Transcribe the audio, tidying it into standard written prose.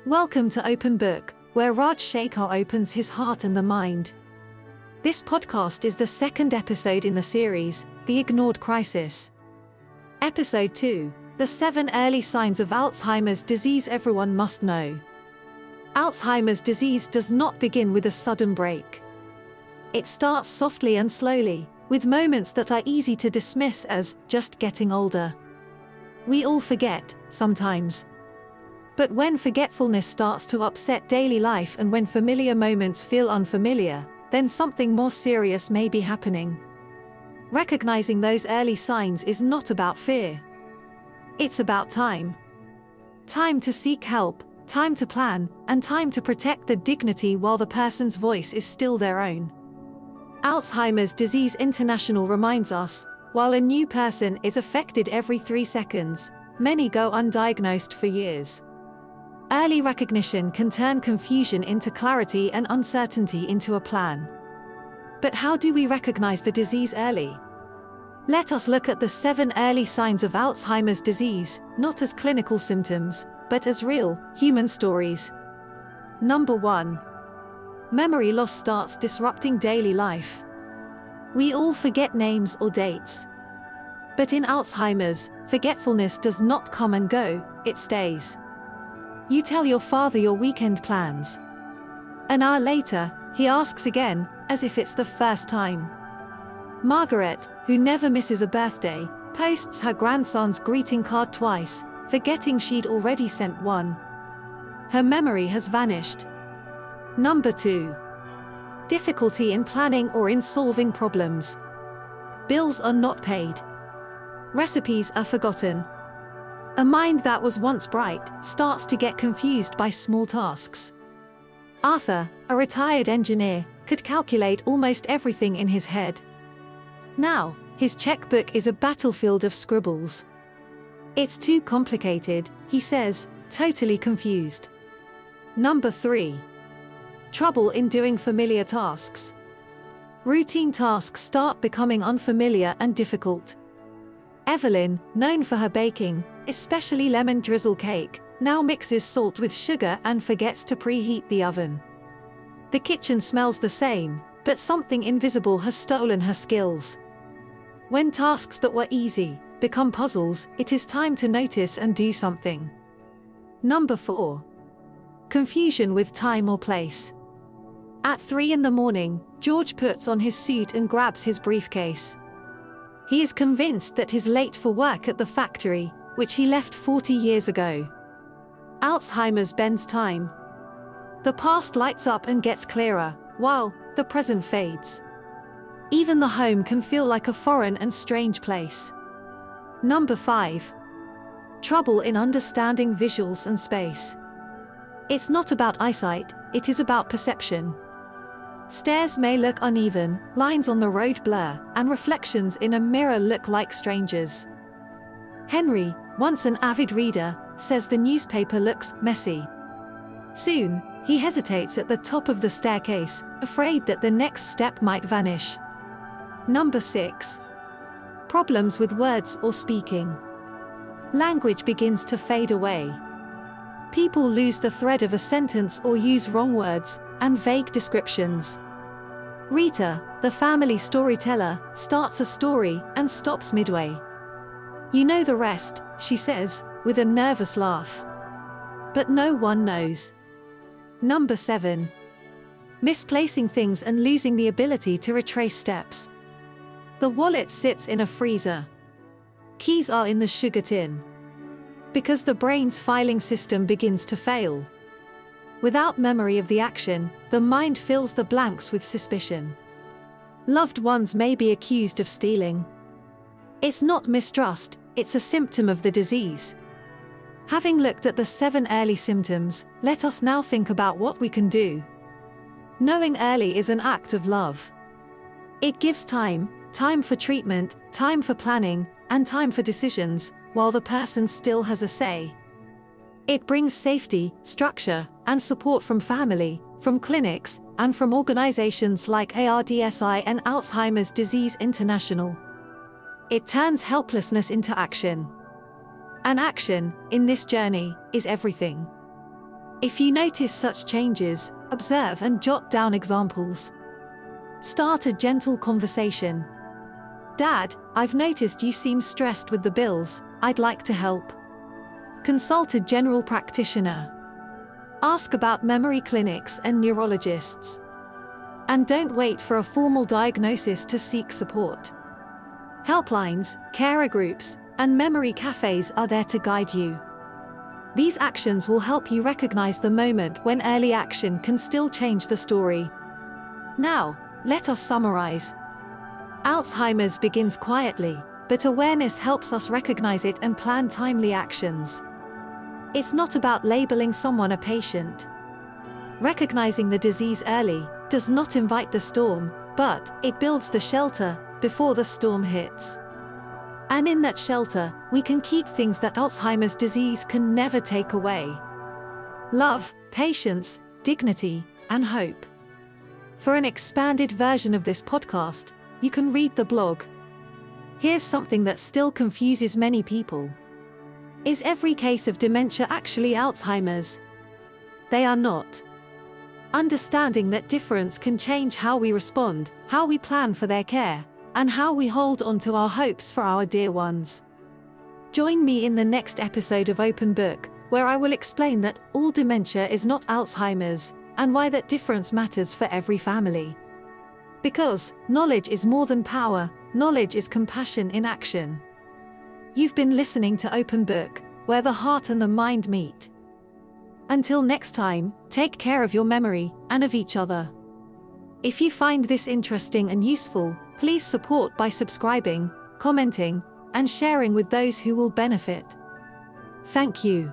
Welcome to Open Book, where Raj Shekhar opens his heart and the mind. This podcast is the second episode in the series, The Ignored Crisis. Episode 2, The 7 Early Signs of Alzheimer's Disease Everyone Must Know. Alzheimer's disease does not begin with a sudden break. It starts softly and slowly, with moments that are easy to dismiss as just getting older. We all forget, sometimes. But when forgetfulness starts to upset daily life and when familiar moments feel unfamiliar, then something more serious may be happening. Recognizing those early signs is not about fear. It's about time. Time to seek help, time to plan, and time to protect the dignity while the person's voice is still their own. Alzheimer's Disease International reminds us, while a new person is affected every 3 seconds, many go undiagnosed for years. Early recognition can turn confusion into clarity and uncertainty into a plan. But how do we recognize the disease early? Let us look at the 7 early signs of Alzheimer's disease, not as clinical symptoms, but as real, human stories. Number 1. Memory loss starts disrupting daily life. We all forget names or dates. But in Alzheimer's, forgetfulness does not come and go, it stays. You tell your father your weekend plans. An hour later, he asks again, as if it's the first time. Margaret, who never misses a birthday, posts her grandson's greeting card twice, forgetting she'd already sent one. Her memory has vanished. Number 2. Difficulty in planning or in solving problems. Bills are not paid. Recipes are forgotten. A mind that was once bright starts to get confused by small tasks. Arthur, a retired engineer, could calculate almost everything in his head. Now, his checkbook is a battlefield of scribbles. It's too complicated, he says, totally confused. Number 3. Trouble in doing familiar tasks. Routine tasks start becoming unfamiliar and difficult. Evelyn, known for her baking, especially lemon drizzle cake, now mixes salt with sugar and forgets to preheat the oven. The kitchen smells the same, but something invisible has stolen her skills. When tasks that were easy become puzzles, it is time to notice and do something. Number 4. Confusion with time or place. At 3 in the morning, George puts on his suit and grabs his briefcase. He is convinced that he's late for work at the factory, which he left 40 years ago. Alzheimer's bends time. The past lights up and gets clearer, while the present fades. Even the home can feel like a foreign and strange place. Number 5. Trouble in understanding visuals and space. It's not about eyesight, it is about perception. Stairs may look uneven, lines on the road blur, and reflections in a mirror look like strangers. Henry, once an avid reader, says the newspaper looks messy. Soon, he hesitates at the top of the staircase, afraid that the next step might vanish. Number 6. Problems with words or speaking. Language begins to fade away. People lose the thread of a sentence or use wrong words and vague descriptions. Rita, the family storyteller, starts a story and stops midway. You know the rest, she says, with a nervous laugh. But no one knows. Number 7. Misplacing things and losing the ability to retrace steps. The wallet sits in a freezer. Keys are in the sugar tin. Because the brain's filing system begins to fail. Without memory of the action, the mind fills the blanks with suspicion. Loved ones may be accused of stealing. It's not mistrust, it's a symptom of the disease. Having looked at the 7 early symptoms, let us now think about what we can do. Knowing early is an act of love. It gives time for treatment, time for planning, and time for decisions, while the person still has a say. It brings safety, structure, and support from family, from clinics, and from organizations like ARDSI and Alzheimer's Disease International. It turns helplessness into action. And action, in this journey, is everything. If you notice such changes, observe and jot down examples. Start a gentle conversation. Dad, I've noticed you seem stressed with the bills. I'd like to help. Consult a general practitioner. Ask about memory clinics and neurologists. And don't wait for a formal diagnosis to seek support. Helplines, carer groups, and memory cafes are there to guide you. These actions will help you recognize the moment when early action can still change the story. Now, let us summarize. Alzheimer's begins quietly, but awareness helps us recognize it and plan timely actions. It's not about labeling someone a patient. Recognizing the disease early does not invite the storm, but it builds the shelter before the storm hits. And in that shelter, we can keep things that Alzheimer's disease can never take away: love, patience, dignity, and hope. For an expanded version of this podcast, you can read the blog. Here's something that still confuses many people. Is every case of dementia actually Alzheimer's? They are not. Understanding that difference can change how we respond, how we plan for their care, and how we hold on to our hopes for our dear ones. Join me in the next episode of Open Book, where I will explain that all dementia is not Alzheimer's, and why that difference matters for every family. Because knowledge is more than power, knowledge is compassion in action. You've been listening to Open Book, where the heart and the mind meet. Until next time, take care of your memory and of each other. If you find this interesting and useful, please support by subscribing, commenting, and sharing with those who will benefit. Thank you.